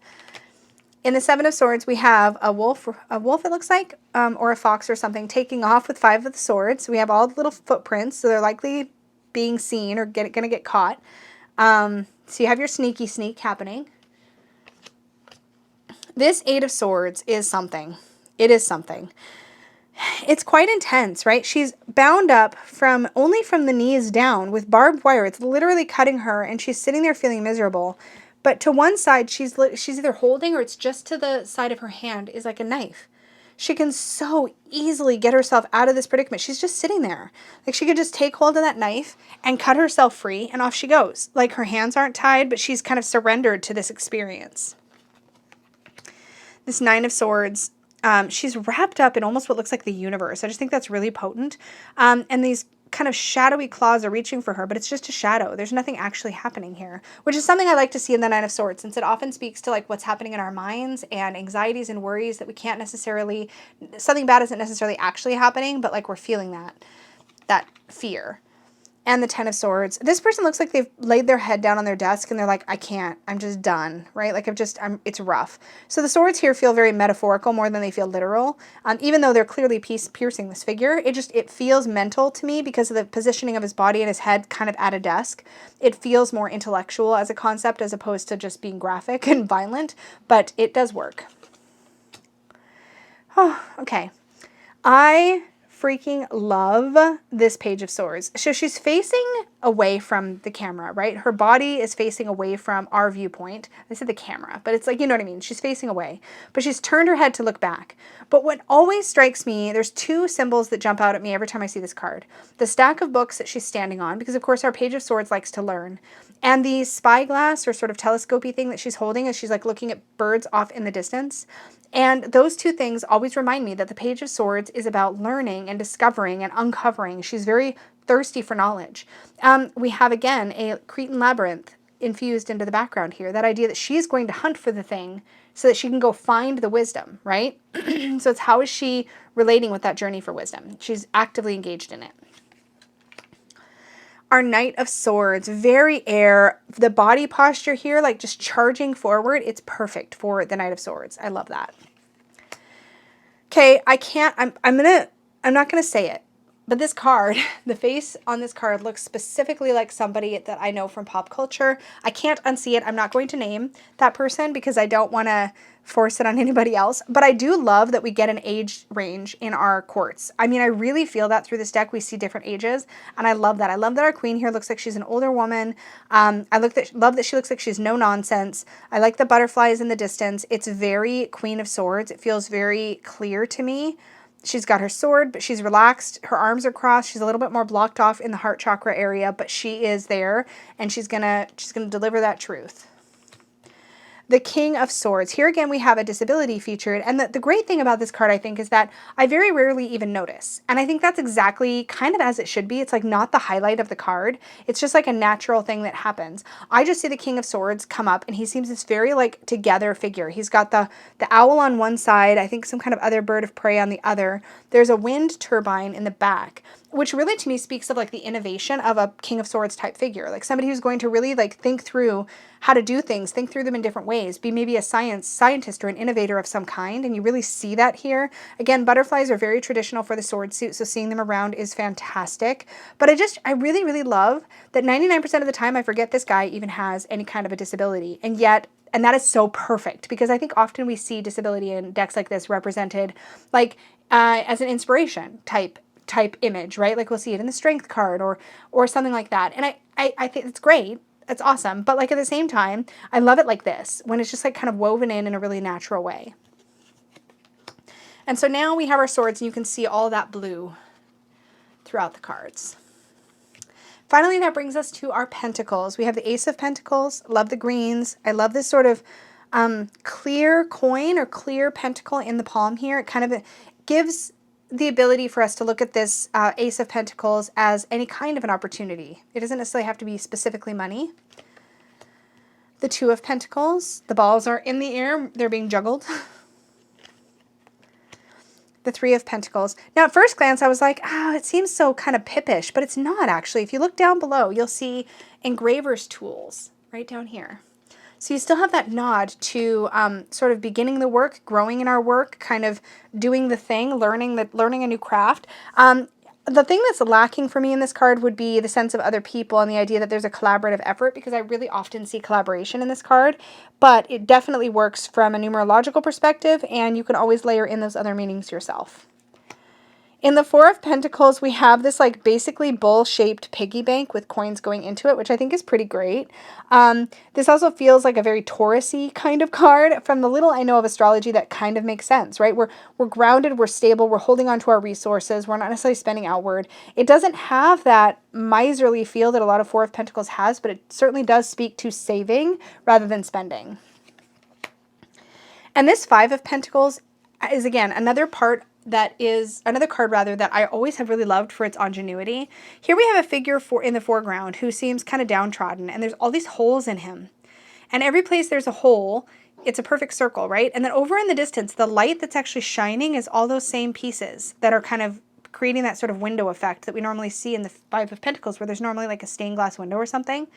Speaker 1: In the Seven of Swords, we have a wolf it looks like, or a fox or something, taking off with Five of the Swords. We have all the little footprints, so they're likely being seen or going to get caught. So you have your sneaky sneak happening. This Eight of Swords is something. It is something. It's quite intense, right? She's bound up only from the knees down with barbed wire. It's literally cutting her, and she's sitting there feeling miserable. But to one side, she's either holding, or it's just to the side of her hand is like a knife. She can so easily get herself out of this predicament. She's just sitting there. Like she could just take hold of that knife and cut herself free, and off she goes. Like her hands aren't tied, but she's kind of surrendered to this experience. This Nine of Swords. She's wrapped up in almost what looks like the universe. I just think that's really potent. And these kind of shadowy claws are reaching for her, but it's just a shadow. There's nothing actually happening here, which is something I like to see in the Nine of Swords, since it often speaks to like what's happening in our minds and anxieties and worries that we can't necessarily, something bad isn't necessarily actually happening, but like we're feeling that fear. and the Ten of Swords. This person looks like they've laid their head down on their desk and they're like, I can't, I'm just done, right? Like it's rough. So the swords here feel very metaphorical more than they feel literal. Even though they're clearly piercing this figure, it feels mental to me because of the positioning of his body and his head kind of at a desk. It feels more intellectual as a concept as opposed to just being graphic and violent, but it does work. Oh, okay. I freaking love this Page of Swords. So she's facing away from the camera, right? Her body is facing away from our viewpoint. I said the camera, but it's like, you know what I mean? She's facing away, but she's turned her head to look back. But what always strikes me, there's two symbols that jump out at me every time I see this card. The stack of books that she's standing on, because of course our Page of Swords likes to learn. And the spyglass or sort of telescopy thing that she's holding as she's like looking at birds off in the distance. And those two things always remind me that the Page of Swords is about learning and discovering and uncovering. She's very thirsty for knowledge. We have, again, a Cretan labyrinth infused into the background here. That idea that she's going to hunt for the thing so that she can go find the wisdom, right? So it's how is she relating with that journey for wisdom? She's actively engaged in it. Our Knight of Swords, very air. The body posture here, like just charging forward, it's perfect for the Knight of Swords. I love that. Okay, I'm not gonna say it, but this card, the face on this card looks specifically like somebody that I know from pop culture. I can't unsee it. I'm not going to name that person because I don't want to force it on anybody else, but I do love that we get an age range in our quartz. I mean, I really feel that through this deck. We see different ages, and I love that. I love that our queen here looks like she's an older woman. I love that she looks like she's no nonsense. I like the butterflies in the distance. It's very Queen of Swords. It feels very clear to me. She's got her sword, but she's relaxed. Her arms are crossed. She's a little bit more blocked off in the heart chakra area, but she is there, and she's gonna deliver that truth. The King of Swords. Here again, we have a disability featured. And the great thing about this card, I think, is that I very rarely even notice. And I think that's exactly kind of as it should be. It's like not the highlight of the card. It's just like a natural thing that happens. I just see the King of Swords come up and he seems this very like together figure. He's got the owl on one side, I think some kind of other bird of prey on the other. There's a wind turbine in the back, which really to me speaks of like the innovation of a King of Swords type figure. Like somebody who's going to really like think through how to do things, think through them in different ways, be maybe a scientist or an innovator of some kind, and you really see that here. Again, butterflies are very traditional for the sword suit, so seeing them around is fantastic. But I really, really love that 99% of the time I forget this guy even has any kind of a disability, and that is so perfect, because I think often we see disability in decks like this represented like as an inspiration type image, right? Like we'll see it in the strength card or something like that. And I think it's great. It's awesome. But like at the same time, I love it like this, when it's just like kind of woven in a really natural way. And so now we have our swords and you can see all that blue throughout the cards. Finally, that brings us to our pentacles. We have the Ace of Pentacles. Love the greens. I love this sort of clear coin or clear pentacle in the palm here. It kind of gives the ability for us to look at this Ace of Pentacles as any kind of an opportunity. It doesn't necessarily have to be specifically money. The Two of Pentacles. The balls are in the air. They're being juggled. The Three of Pentacles. Now, at first glance, I was like, oh, it seems so kind of pippish, but it's not actually. If you look down below, you'll see engraver's tools right down here. So you still have that nod to sort of beginning the work, growing in our work, kind of doing the thing, learning a new craft. The thing that's lacking for me in this card would be the sense of other people and the idea that there's a collaborative effort, because I really often see collaboration in this card, but it definitely works from a numerological perspective, and you can always layer in those other meanings yourself. In the Four of Pentacles, we have this like basically bowl-shaped piggy bank with coins going into it, which I think is pretty great. This also feels like a very Taurus-y kind of card. From the little I know of astrology, that kind of makes sense, right? We're grounded, we're stable, we're holding on to our resources, we're not necessarily spending outward. It doesn't have that miserly feel that a lot of Four of Pentacles has, but it certainly does speak to saving rather than spending. And this Five of Pentacles is, again, another card that I always have really loved for its ingenuity. Here we have a figure in the foreground who seems kind of downtrodden, and there's all these holes in him. And every place there's a hole, it's a perfect circle, right? And then over in the distance, the light that's actually shining is all those same pieces that are kind of creating that sort of window effect that we normally see in the Five of Pentacles, where there's normally like a stained glass window or something.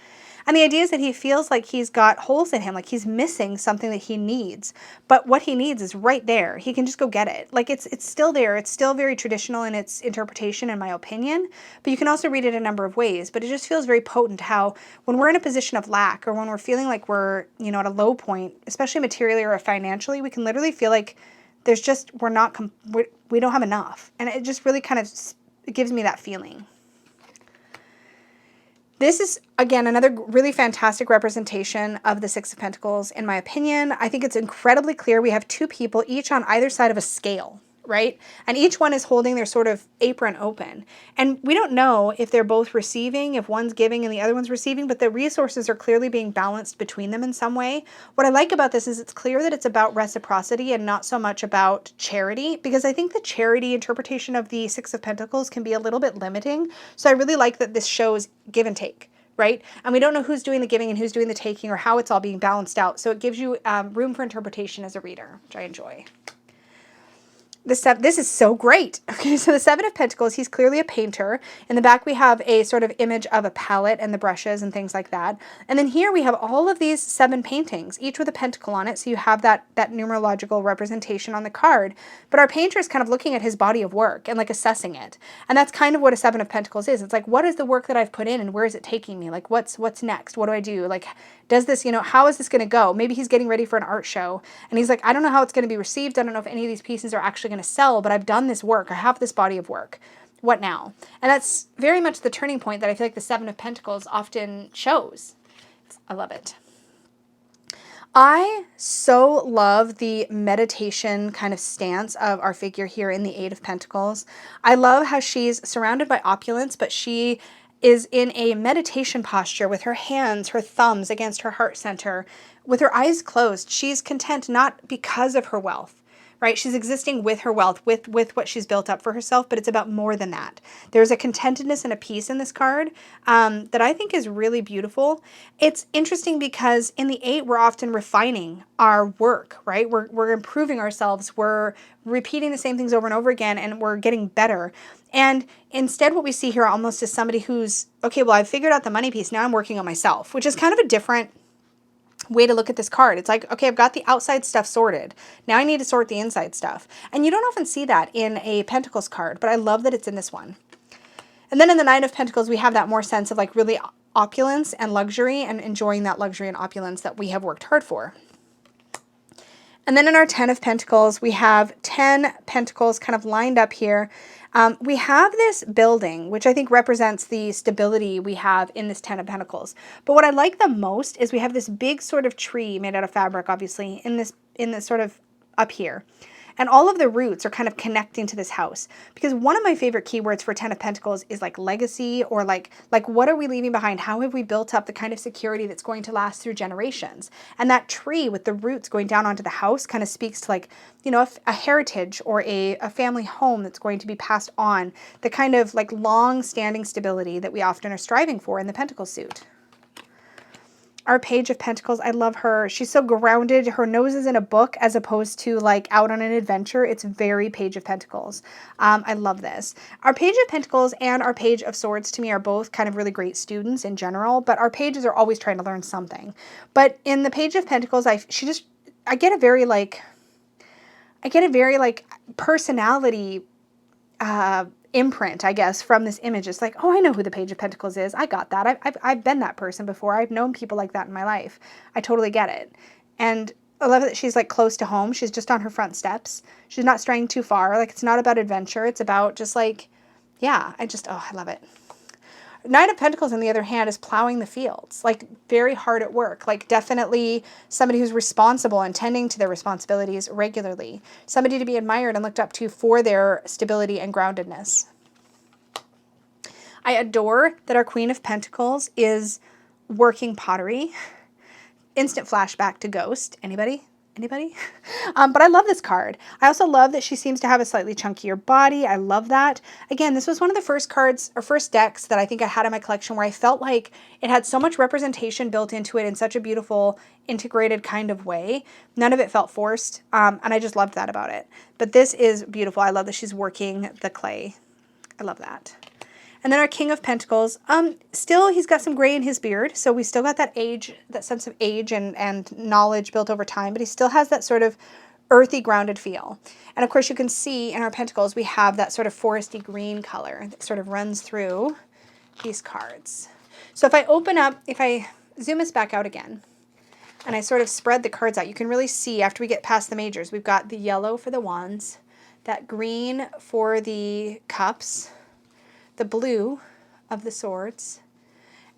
Speaker 1: And the idea is that he feels like he's got holes in him, like he's missing something that he needs. But what he needs is right there. He can just go get it. Like it's still there. It's still very traditional in its interpretation, in my opinion. But you can also read it a number of ways. But it just feels very potent how when we're in a position of lack, or when we're feeling like we're, you know, at a low point, especially materially or financially, we can literally feel like there's just, we don't have enough. And it just really kind of, it gives me that feeling. This is, again, another really fantastic representation of the Six of Pentacles, in my opinion. I think it's incredibly clear. We have two people, each on either side of a scale, right? And each one is holding their sort of apron open. And we don't know if they're both receiving, if one's giving and the other one's receiving, but the resources are clearly being balanced between them in some way. What I like about this is it's clear that it's about reciprocity and not so much about charity, because I think the charity interpretation of the Six of Pentacles can be a little bit limiting. So I really like that this shows give and take, right? And we don't know who's doing the giving and who's doing the taking, or how it's all being balanced out. So it gives you room for interpretation as a reader, which I enjoy. This is so great. Okay, so the Seven of Pentacles, he's clearly a painter. In the back, we have a sort of image of a palette and the brushes and things like that. And then here we have all of these 7 paintings, each with a pentacle on it. So you have that numerological representation on the card. But our painter is kind of looking at his body of work and like assessing it. And that's kind of what a Seven of Pentacles is. It's like, what is the work that I've put in and where is it taking me? Like, what's next? What do I do? Like, does this, you know, how is this going to go? Maybe he's getting ready for an art show and he's like, I don't know how it's going to be received. I don't know if any of these pieces are actually going to sell, but I've done this work. I have this body of work. What now? And that's very much the turning point that I feel like the Seven of Pentacles often shows. I love it. I so love the meditation kind of stance of our figure here in the Eight of Pentacles. I love how she's surrounded by opulence, but she is in a meditation posture with her hands, her thumbs against her heart center, with her eyes closed. She's content not because of her wealth, right? She's existing with her wealth, with what she's built up for herself, but it's about more than that. There's a contentedness and a peace in this card that I think is really beautiful. It's interesting because in the 8, we're often refining our work, right? We're improving ourselves. We're repeating the same things over and over again, and we're getting better. And instead what we see here almost is somebody who's, okay, well, I've figured out the money piece. Now I'm working on myself, which is kind of a different way to look at this card. It's like, okay, I've got the outside stuff sorted. Now I need to sort the inside stuff. And you don't often see that in a Pentacles card, but I love that it's in this one. And then in the Nine of Pentacles, we have that more sense of like really opulence and luxury and enjoying that luxury and opulence that we have worked hard for. And then in our 10 of Pentacles, we have 10 Pentacles kind of lined up here. We have this building, which I think represents the stability we have in this 10 of Pentacles. But what I like the most is we have this big sort of tree made out of fabric, obviously, in this sort of up here. And all of the roots are kind of connecting to this house. Because one of my favorite keywords for 10 of Pentacles is like legacy, or like what are we leaving behind? How have we built up the kind of security that's going to last through generations? And that tree with the roots going down onto the house kind of speaks to like, you know, a heritage or a family home that's going to be passed on. The kind of like long-standing stability that we often are striving for in the Pentacle suit. Our Page of Pentacles, I love her. She's so grounded. Her nose is in a book as opposed to like out on an adventure. It's very Page of Pentacles. I love this. Our Page of Pentacles and our Page of Swords to me are both kind of really great students in general, but our pages are always trying to learn something. But in the Page of Pentacles, I get a very personality imprint, I guess, from this image. It's like, oh, I know who the Page of Pentacles is. I got that. I've been that person before. I've known people like that in my life. I totally get it. And I love that she's like close to home. She's just on her front steps. She's not straying too far. Like, it's not about adventure. It's about just like, yeah, I love it. Nine of Pentacles, on the other hand, is plowing the fields, like very hard at work, like definitely somebody who's responsible and tending to their responsibilities regularly, somebody to be admired and looked up to for their stability and groundedness. I adore that our Queen of Pentacles is working pottery. Instant flashback to Ghost. Anybody? Anybody? But I love this card. I also love that she seems to have a slightly chunkier body. I love that. Again, this was one of the first cards or first decks that I think I had in my collection where I felt like it had so much representation built into it in such a beautiful, integrated kind of way. None of it felt forced, and I just loved that about it. But this is beautiful. I love that she's working the clay. I love that. And then our King of Pentacles, still he's got some gray in his beard, so we still got that age, that sense of age and knowledge built over time, but he still has that sort of earthy, grounded feel. And of course you can see in our pentacles we have that sort of foresty green color that sort of runs through these cards. So if I open up, if I zoom us back out again, and I sort of spread the cards out, you can really see after we get past the majors, we've got the yellow for the wands, that green for the cups, the blue of the swords,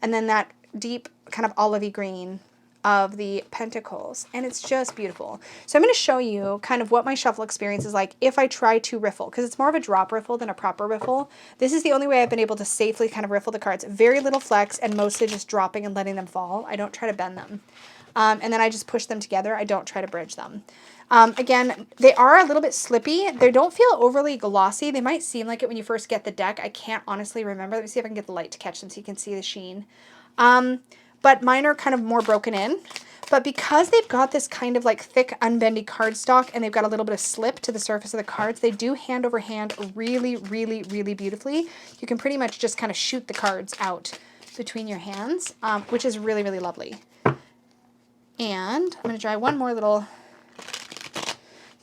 Speaker 1: and then that deep kind of olivey green of the pentacles. And it's just beautiful. So I'm going to show you kind of what my shuffle experience is like if I try to riffle, because it's more of a drop riffle than a proper riffle. This is the only way I've been able to safely kind of riffle the cards. Very little flex and mostly just dropping and letting them fall. I don't try to bend them. And then I just push them together. I don't try to bridge them. Again, they are a little bit slippy. They don't feel overly glossy. They might seem like it when you first get the deck. I can't honestly remember. Let me see if I can get the light to catch them so you can see the sheen. But mine are kind of more broken in. But because they've got this kind of like thick, unbendy cardstock and they've got a little bit of slip to the surface of the cards, they do hand over hand really, really, really beautifully. You can pretty much just kind of shoot the cards out between your hands, which is really, really lovely. And I'm going to try one more little.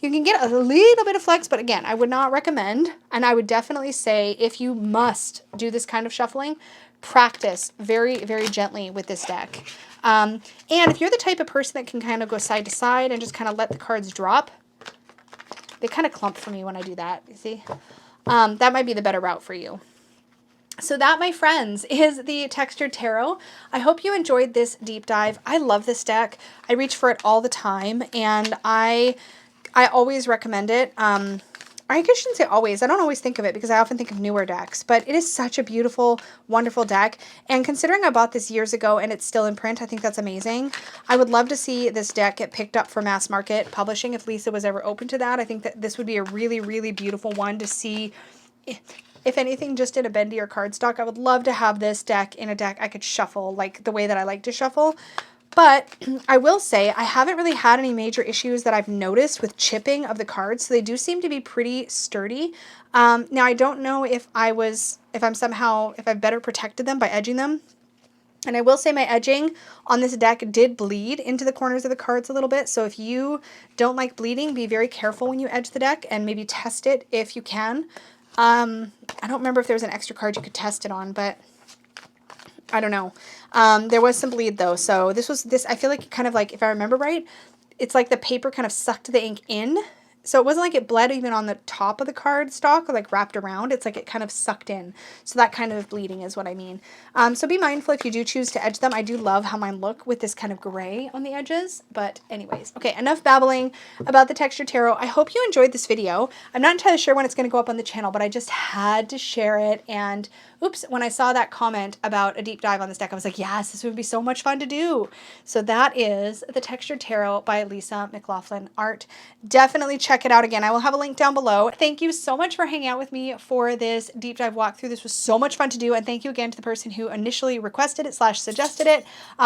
Speaker 1: You can get a little bit of flex, but again, I would not recommend. And I would definitely say if you must do this kind of shuffling, practice very, very gently with this deck. And if you're the type of person that can kind of go side to side and just kind of let the cards drop, they kind of clump for me when I do that, you see? That might be the better route for you. So that, my friends, is the Textured Tarot. I hope you enjoyed this deep dive. I love this deck. I reach for it all the time, and I always recommend it. I shouldn't say always. I don't always think of it because I often think of newer decks, but it is such a beautiful, wonderful deck. And considering I bought this years ago and it's still in print, I think that's amazing. I would love to see this deck get picked up for mass market publishing if Lisa was ever open to that. I think that this would be a really, really beautiful one to see. If anything, just in a bendier cardstock. I would love to have this deck in a deck I could shuffle like the way that I like to shuffle. But I will say I haven't really had any major issues that I've noticed with chipping of the cards. So they do seem to be pretty sturdy. Now I don't know if I've better protected them by edging them. And I will say my edging on this deck did bleed into the corners of the cards a little bit. So if you don't like bleeding, be very careful when you edge the deck and maybe test it if you can. I don't remember if there was an extra card you could test it on, but I don't know. There was some bleed though. So I feel like kind of like, if I remember right, it's like the paper kind of sucked the ink in. So it wasn't like it bled even on the top of the card stock or like wrapped around. It's like it kind of sucked in. So that kind of bleeding is what I mean. So be mindful if you do choose to edge them. I do love how mine look with this kind of gray on the edges. But anyways, okay, enough babbling about the Textured Tarot. I hope you enjoyed this video. I'm not entirely sure when it's going to go up on the channel, but I just had to share it. And oops, when I saw that comment about a deep dive on this deck, I was like, yes, this would be so much fun to do. So that is the Textured Tarot by Lisa McLaughlin Art. Definitely check it out again. I will have a link down below. Thank you so much for hanging out with me for this deep dive walkthrough. This was so much fun to do. And thank you again to the person who initially requested it / suggested it,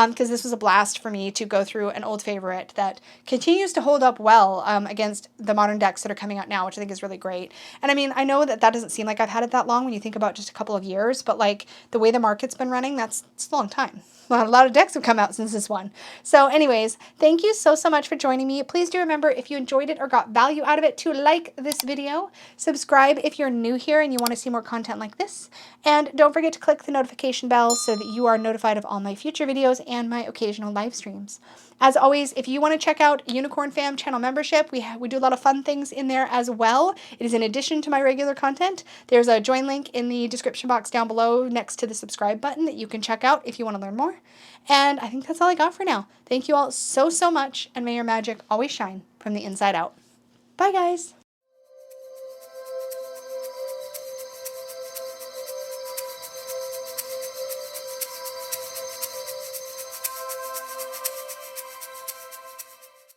Speaker 1: because this was a blast for me to go through an old favorite that continues to hold up well against the modern decks that are coming out now, which I think is really great. And I mean, I know that doesn't seem like I've had it that long when you think about just a couple of years, but like the way the market's been running, it's a long time. A lot of decks have come out since this one. So anyways, thank you so much for joining me. Please do remember, if you enjoyed it or got value out of it, to like this video, subscribe if you're new here and you want to see more content like this, and don't forget to click the notification bell so that you are notified of all my future videos and my occasional live streams. As always, if you want to check out Unicorn Fam channel membership, we do a lot of fun things in there as well. It is in addition to my regular content. There's a join link in the description box down below next to the subscribe button that you can check out if you want to learn more. And I think that's all I got for now. Thank you all so much, and may your magic always shine from the inside out. Bye, guys.